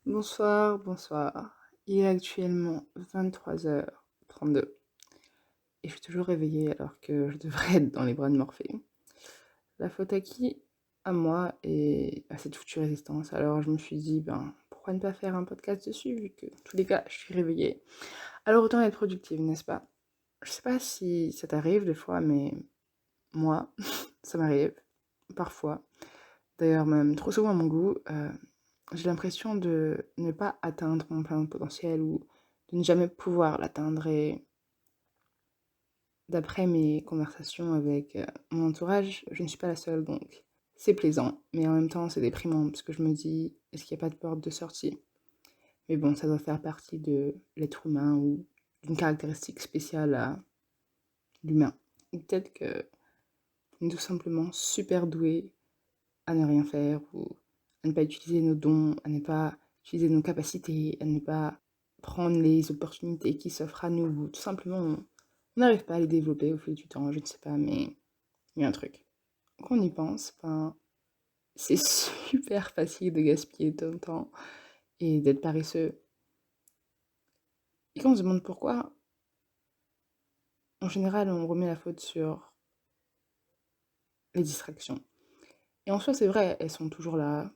Bonsoir, bonsoir. Il est actuellement 23h32 et je suis toujours réveillée alors que je devrais être dans les bras de Morphée. La faute à qui? À moi et à cette foutue résistance. Alors je me suis dit, pourquoi ne pas faire un podcast dessus vu que, en tous les cas, je suis réveillée. Alors autant être productive, n'est-ce pas? Je sais pas si ça t'arrive des fois, mais moi, ça m'arrive parfois. D'ailleurs, même trop souvent à mon goût. J'ai l'impression de ne pas atteindre mon plein potentiel ou de ne jamais pouvoir l'atteindre. Et d'après mes conversations avec mon entourage, je ne suis pas la seule, donc c'est plaisant. Mais en même temps, c'est déprimant parce que je me dis, est-ce qu'il n'y a pas de porte de sortie? Mais bon, ça doit faire partie de l'être humain ou d'une caractéristique spéciale à l'humain. Ou peut-être que on est tout simplement super doué à ne rien faire ou à ne pas utiliser nos dons, à ne pas utiliser nos capacités, à ne pas prendre les opportunités qui s'offrent à nous, ou tout simplement on n'arrive pas à les développer au fil du temps, je ne sais pas, mais il y a un truc. Quand on y pense, c'est super facile de gaspiller ton temps et d'être paresseux. Et quand on se demande pourquoi, en général, on remet la faute sur les distractions. Et en soi, c'est vrai, elles sont toujours là,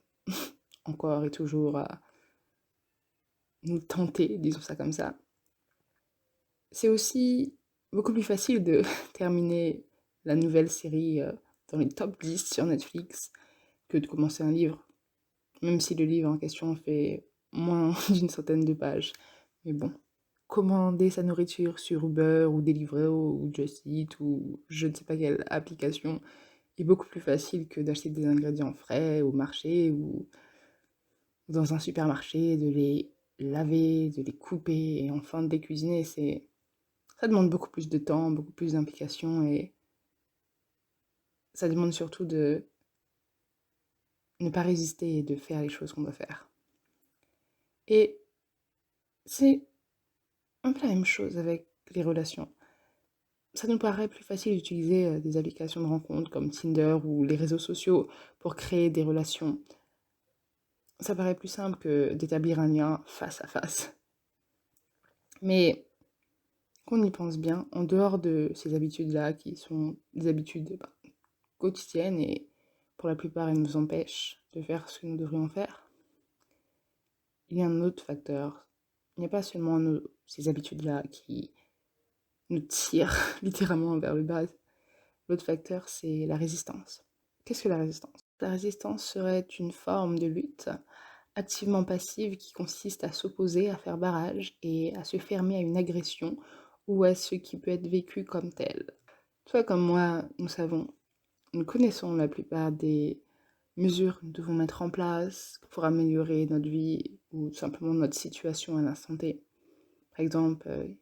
encore et toujours à nous tenter, disons ça comme ça. C'est aussi beaucoup plus facile de terminer la nouvelle série dans les top 10 sur Netflix que de commencer un livre, même si le livre en question fait moins d'une centaine de pages. Mais bon, commander sa nourriture sur Uber ou Deliveroo ou Just Eat ou je ne sais pas quelle application est beaucoup plus facile que d'acheter des ingrédients frais au marché ou dans un supermarché, de les laver, de les couper et enfin de les cuisiner. Ça demande beaucoup plus de temps, beaucoup plus d'implication et ça demande surtout de ne pas résister et de faire les choses qu'on doit faire. Et c'est un peu la même chose avec les relations. Ça nous paraît plus facile d'utiliser des applications de rencontres comme Tinder ou les réseaux sociaux pour créer des relations. Ça paraît plus simple que d'établir un lien face à face. Mais quand on y pense bien, en dehors de ces habitudes-là, qui sont des habitudes quotidiennes et pour la plupart elles nous empêchent de faire ce que nous devrions faire, il y a un autre facteur. Il n'y a pas seulement ces habitudes-là qui nous tirent littéralement vers le bas. L'autre facteur, c'est la résistance. Qu'est-ce que la résistance? La résistance serait une forme de lutte activement passive qui consiste à s'opposer, à faire barrage et à se fermer à une agression ou à ce qui peut être vécu comme tel. Toi comme moi, nous connaissons la plupart des mesures que nous devons mettre en place pour améliorer notre vie ou tout simplement notre situation à l'instant T. Par exemple,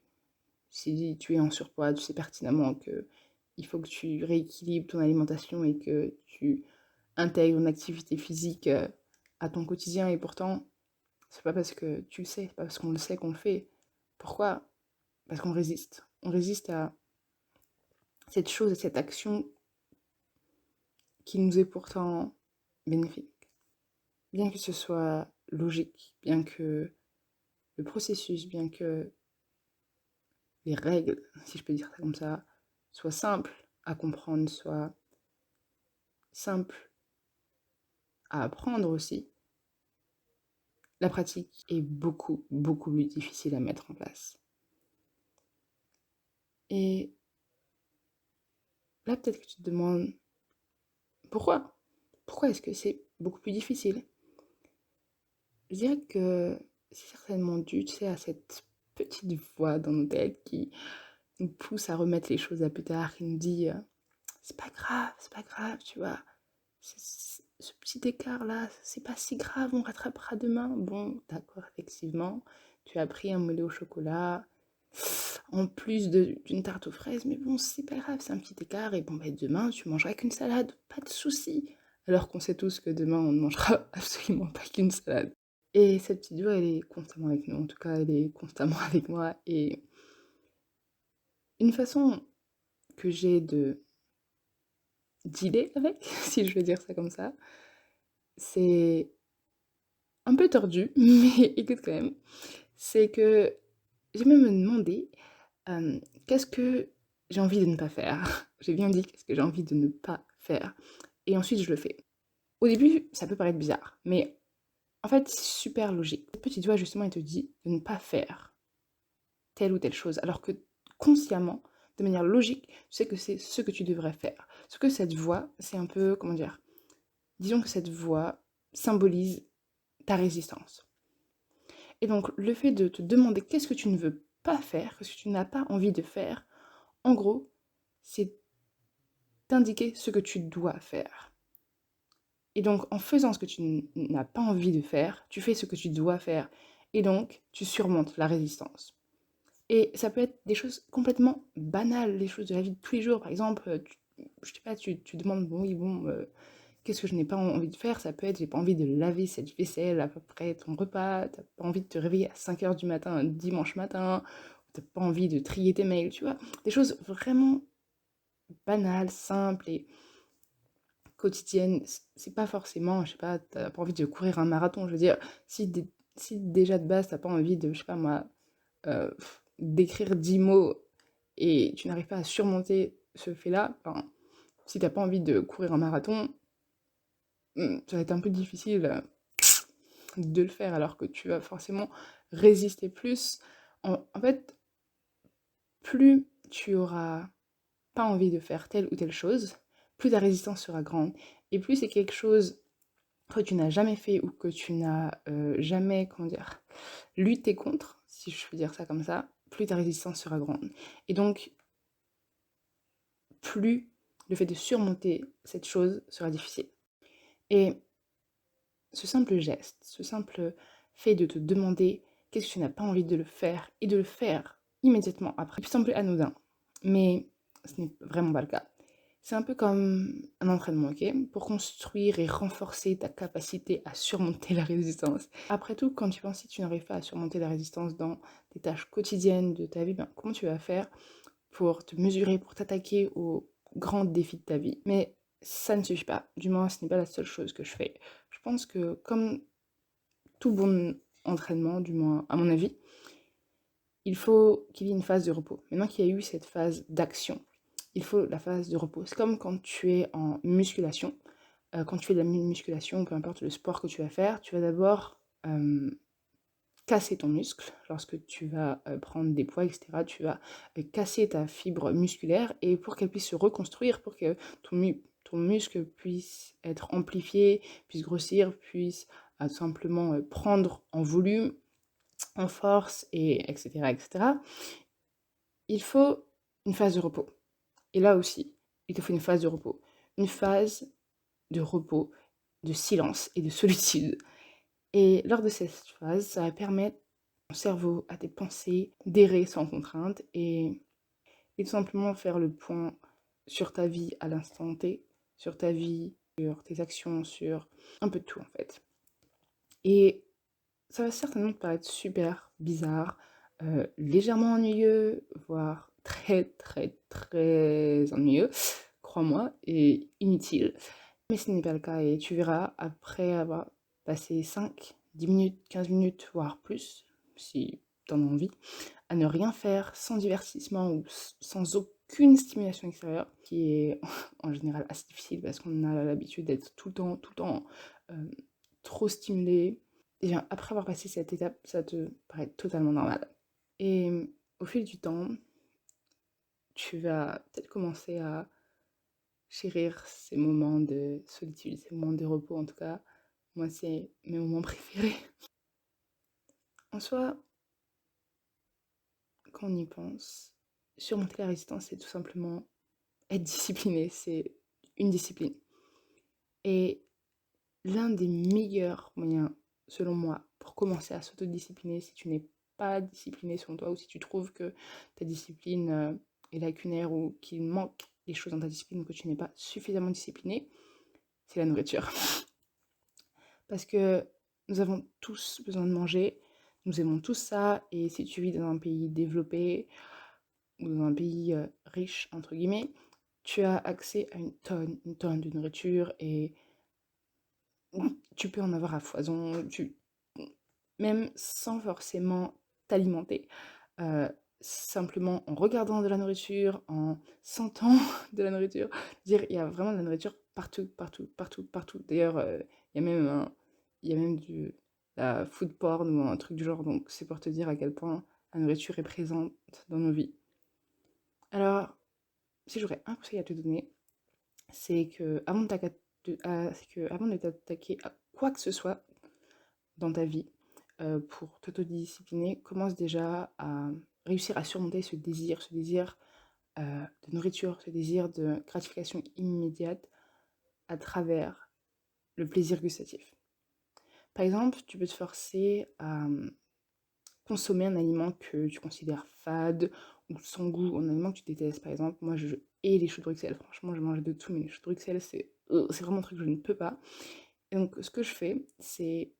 si tu es en surpoids, tu sais pertinemment que il faut que tu rééquilibres ton alimentation et que tu intègres une activité physique à ton quotidien et pourtant, c'est pas parce que tu le sais, c'est pas parce qu'on le sait qu'on le fait. Pourquoi? Parce qu'on résiste. On résiste à cette chose, à cette action qui nous est pourtant bénéfique. Bien que ce soit logique, bien que le processus, bien que les règles, si je peux dire ça comme ça, soient simples à comprendre, soient simples à apprendre aussi, la pratique est beaucoup, beaucoup plus difficile à mettre en place. Et là, peut-être que tu te demandes pourquoi? Pourquoi est-ce que c'est beaucoup plus difficile? Je dirais que c'est certainement dû, tu sais, à cette petite voix dans nos têtes qui nous pousse à remettre les choses à plus tard, qui nous dit c'est pas grave, tu vois. Ce petit écart-là, c'est pas si grave, on rattrapera demain. Bon, d'accord, effectivement, tu as pris un mollet au chocolat, en plus d'une tarte aux fraises, mais bon, c'est pas grave, c'est un petit écart, et bon, bah, demain, tu mangeras qu'une salade, pas de souci. Alors qu'on sait tous que demain, on ne mangera absolument pas qu'une salade. Et cette petite voix, elle est constamment avec nous, en tout cas, elle est constamment avec moi, et une façon que j'ai de dealer avec, si je veux dire ça comme ça, c'est un peu tordu, mais écoute quand même. C'est que j'ai même me demandé qu'est-ce que j'ai envie de ne pas faire. J'ai bien dit qu'est-ce que j'ai envie de ne pas faire. Et ensuite, je le fais. Au début, ça peut paraître bizarre, mais en fait, c'est super logique. Le petit doigt, justement, il te dit de ne pas faire telle ou telle chose, alors que consciemment, de manière logique, tu sais que c'est ce que tu devrais faire. Ce que cette voix, c'est un peu, comment dire, disons que cette voix symbolise ta résistance. Et donc, le fait de te demander qu'est-ce que tu ne veux pas faire, qu'est-ce que tu n'as pas envie de faire, en gros, c'est t'indiquer ce que tu dois faire. Et donc, en faisant ce que tu n'as pas envie de faire, tu fais ce que tu dois faire. Et donc, tu surmontes la résistance. Et ça peut être des choses complètement banales, les choses de la vie de tous les jours. Par exemple, je sais pas, tu demandes, bon, oui, bon, qu'est-ce que je n'ai pas envie de faire? Ça peut être, j'ai pas envie de laver cette vaisselle à peu près ton repas, t'as pas envie de te réveiller à 5 heures du matin un dimanche matin, t'as pas envie de trier tes mails, tu vois. Des choses vraiment banales, simples et quotidiennes. C'est pas forcément, je sais pas, t'as pas envie de courir un marathon. Je veux dire, si déjà de base t'as pas envie de, je sais pas moi, euh, d'écrire 10 mots et tu n'arrives pas à surmonter ce fait-là, enfin, si t'as pas envie de courir un marathon, ça va être un peu difficile de le faire alors que tu vas forcément résister plus. En fait, plus tu auras pas envie de faire telle ou telle chose, plus ta résistance sera grande. Et plus c'est quelque chose que tu n'as jamais fait ou que tu n'as jamais, comment dire, lutté contre, si je peux dire ça comme ça, plus ta résistance sera grande. Et donc, plus le fait de surmonter cette chose sera difficile. Et ce simple geste, ce simple fait de te demander qu'est-ce que tu n'as pas envie de le faire et de le faire immédiatement après, il semble anodin, mais ce n'est vraiment pas le cas. C'est un peu comme un entraînement, ok? Pour construire et renforcer ta capacité à surmonter la résistance. Après tout, quand tu penses que tu n'arrives pas à surmonter la résistance dans tes tâches quotidiennes de ta vie, ben, comment tu vas faire pour te mesurer, pour t'attaquer aux grands défis de ta vie? Mais ça ne suffit pas. Du moins, ce n'est pas la seule chose que je fais. Je pense que comme tout bon entraînement, du moins à mon avis, il faut qu'il y ait une phase de repos. Maintenant qu'il y a eu cette phase d'action, il faut la phase de repos. C'est comme quand tu es en musculation. Quand tu fais de la musculation, peu importe le sport que tu vas faire, tu vas d'abord casser ton muscle. Lorsque tu vas prendre des poids, etc., tu vas casser ta fibre musculaire et pour qu'elle puisse se reconstruire, pour que ton muscle puisse être amplifié, puisse grossir, puisse tout simplement prendre en volume, en force, et etc., etc., il faut une phase de repos. Et là aussi, il te faut une phase de repos. Une phase de repos, de silence et de solitude. Et lors de cette phase, ça va permettre à ton cerveau, à tes pensées, d'errer sans contrainte et tout simplement faire le point sur ta vie à l'instant T, sur ta vie, sur tes actions, sur un peu de tout en fait. Et ça va certainement te paraître super bizarre, légèrement ennuyeux, voire très très très ennuyeux, crois-moi, et inutile. Mais ce n'est pas le cas et tu verras, après avoir passé 5, 10 minutes, 15 minutes, voire plus, si t'en as envie, à ne rien faire, sans divertissement ou sans aucune stimulation extérieure, qui est en général assez difficile parce qu'on a l'habitude d'être tout le temps euh, trop stimulé. Et bien, après avoir passé cette étape, ça te paraît totalement normal. Et au fil du temps, tu vas peut-être commencer à chérir ces moments de solitude, ces moments de repos en tout cas. Moi, c'est mes moments préférés. En soi, quand on y pense, surmonter la résistance, c'est tout simplement être discipliné, c'est une discipline. Et l'un des meilleurs moyens, selon moi, pour commencer à s'autodiscipliner, si tu n'es pas discipliné selon toi, ou si tu trouves que ta discipline est lacunaire, ou qu'il manque des choses dans ta discipline, ou que tu n'es pas suffisamment discipliné, c'est la nourriture. Parce que nous avons tous besoin de manger, nous aimons tous ça, et si tu vis dans un pays développé, ou dans un pays riche, entre guillemets, tu as accès à une tonne de nourriture, et tu peux en avoir à foison, même sans forcément t'alimenter. Euh, Simplement en regardant de la nourriture, en sentant de la nourriture. Dire, il y a vraiment de la nourriture partout, partout, partout, partout. D'ailleurs, il y a même il y a même la food porn ou un truc du genre. Donc, c'est pour te dire à quel point la nourriture est présente dans nos vies. Alors, si j'aurais un conseil à te donner, c'est que avant de t'attaquer à quoi que ce soit dans ta vie, pour t'autodiscipliner, commence déjà à réussir à surmonter ce désir de nourriture, ce désir de gratification immédiate à travers le plaisir gustatif. Par exemple, tu peux te forcer à consommer un aliment que tu considères fade ou sans goût, un aliment que tu détestes. Par exemple, moi je hais les choux de Bruxelles. Franchement, je mange de tout, mais les choux de Bruxelles, c'est vraiment un truc que je ne peux pas. Et donc, ce que je fais, c'est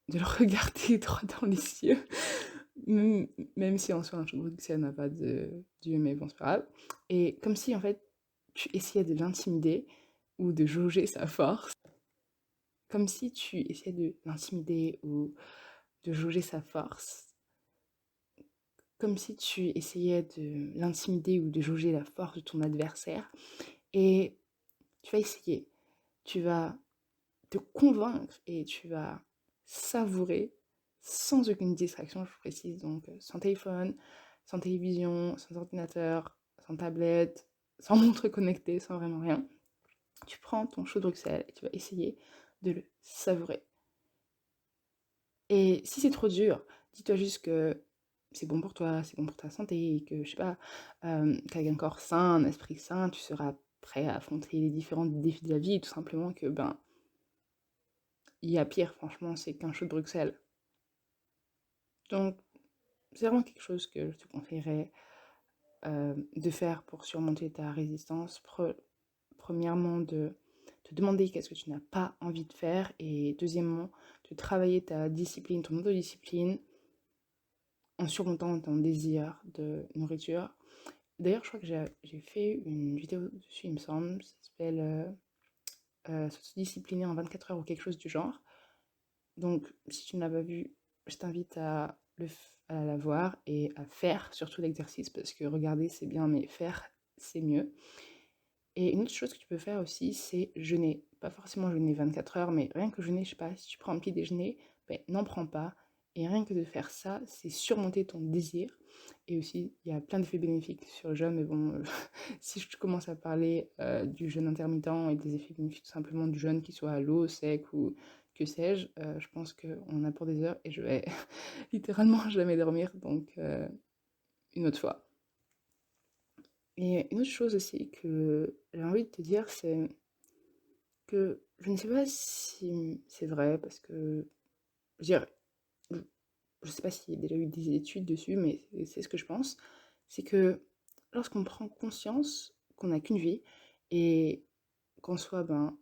de le regarder droit dans les yeux, même si en soi un chou de Bruxelles n'a pas de Dieu, mais bon, c'est pas grave. Et comme si en fait tu essayais de l'intimider ou de jauger sa force, comme si tu essayais de l'intimider ou de jauger sa force, comme si tu essayais de l'intimider ou de jauger la force de ton adversaire. Et tu vas essayer, tu vas te convaincre et tu vas savourer sans aucune distraction, je précise, donc sans téléphone, sans télévision, sans ordinateur, sans tablette, sans montre connectée, sans vraiment rien. Tu prends ton chou de Bruxelles et tu vas essayer de le savourer. Et si c'est trop dur, dis-toi juste que c'est bon pour toi, c'est bon pour ta santé, et que, je sais pas, qu'avec un corps sain, un esprit sain, tu seras prêt à affronter les différents défis de la vie, et tout simplement que, ben, il y a pire, franchement, c'est qu'un chou de Bruxelles. Donc, c'est vraiment quelque chose que je te conseillerais de faire pour surmonter ta résistance. Premièrement, de te demander qu'est-ce que tu n'as pas envie de faire, et deuxièmement, de travailler ta discipline, ton autodiscipline, en surmontant ton désir de nourriture. D'ailleurs, je crois que j'ai fait une vidéo dessus, il me semble, ça s'appelle Se discipliner en 24 heures ou quelque chose du genre. Donc, si tu ne l'as pas vu, je t'invite à la voir et à faire surtout l'exercice, parce que regarder c'est bien, mais faire c'est mieux. Et une autre chose que tu peux faire aussi, c'est jeûner. Pas forcément jeûner 24 heures, mais rien que jeûner, je sais pas, si tu prends un petit déjeuner, ben, n'en prends pas. Et rien que de faire ça, c'est surmonter ton désir. Et aussi, il y a plein d'effets bénéfiques sur le jeûne, mais bon, si je commence à parler du jeûne intermittent et des effets bénéfiques tout simplement du jeûne, qu'il soit à l'eau, sec ou que sais-je, je pense qu'on en a pour des heures et je vais littéralement jamais dormir, donc une autre fois. Et une autre chose aussi que j'ai envie de te dire, c'est que je ne sais pas si c'est vrai, parce que je dirais, je sais pas s'il y a déjà eu des études dessus, mais c'est ce que je pense, c'est que lorsqu'on prend conscience qu'on n'a qu'une vie et qu'en soi, ben,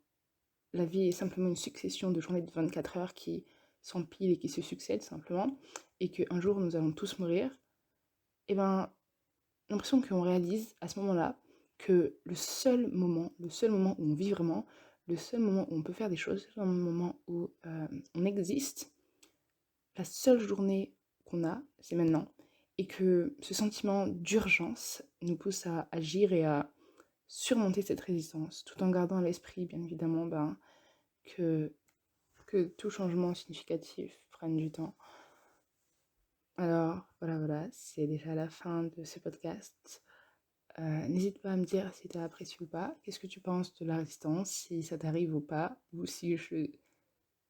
la vie est simplement une succession de journées de 24 heures qui s'empilent et qui se succèdent simplement, et qu'un jour nous allons tous mourir, et ben, l'impression qu'on réalise à ce moment-là que le seul moment où on vit vraiment, le seul moment où on peut faire des choses, le seul moment où on existe, la seule journée qu'on a, c'est maintenant. Et que ce sentiment d'urgence nous pousse à agir et à surmonter cette résistance, tout en gardant à l'esprit, bien évidemment, ben, que, que tout changement significatif prenne du temps. Alors, voilà, c'est déjà la fin de ce podcast. N'hésite pas à me dire si tu as apprécié ou pas. Qu'est-ce que tu penses de la résistance, si ça t'arrive ou pas, ou si je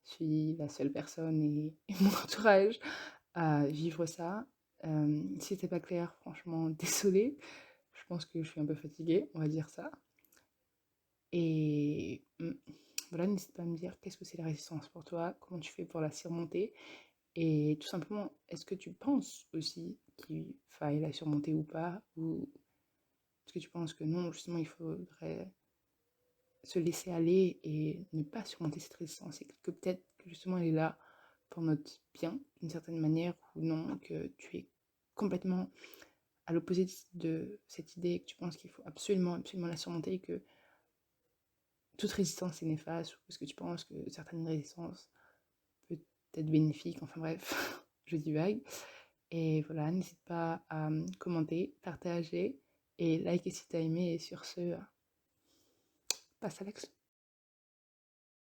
suis la seule personne et mon entourage à vivre ça. Si c'était pas clair, franchement, désolée. Je pense que je suis un peu fatiguée, on va dire ça. Et voilà, n'hésite pas à me dire qu'est-ce que c'est la résistance pour toi, comment tu fais pour la surmonter. Et tout simplement, est-ce que tu penses aussi qu'il faille la surmonter ou pas, ou est-ce que tu penses que non, justement, il faudrait se laisser aller et ne pas surmonter cette résistance, et que peut-être que justement elle est là pour notre bien d'une certaine manière, ou non, que tu es complètement à l'opposé de cette idée, que tu penses qu'il faut absolument, absolument la surmonter, et que toute résistance est néfaste, ou est-ce que tu penses que certaines résistances peut peut-être bénéfique, enfin bref, je divague. Et voilà, n'hésite pas à commenter, partager et liker si t'as aimé. Et sur ce, passe à l'action.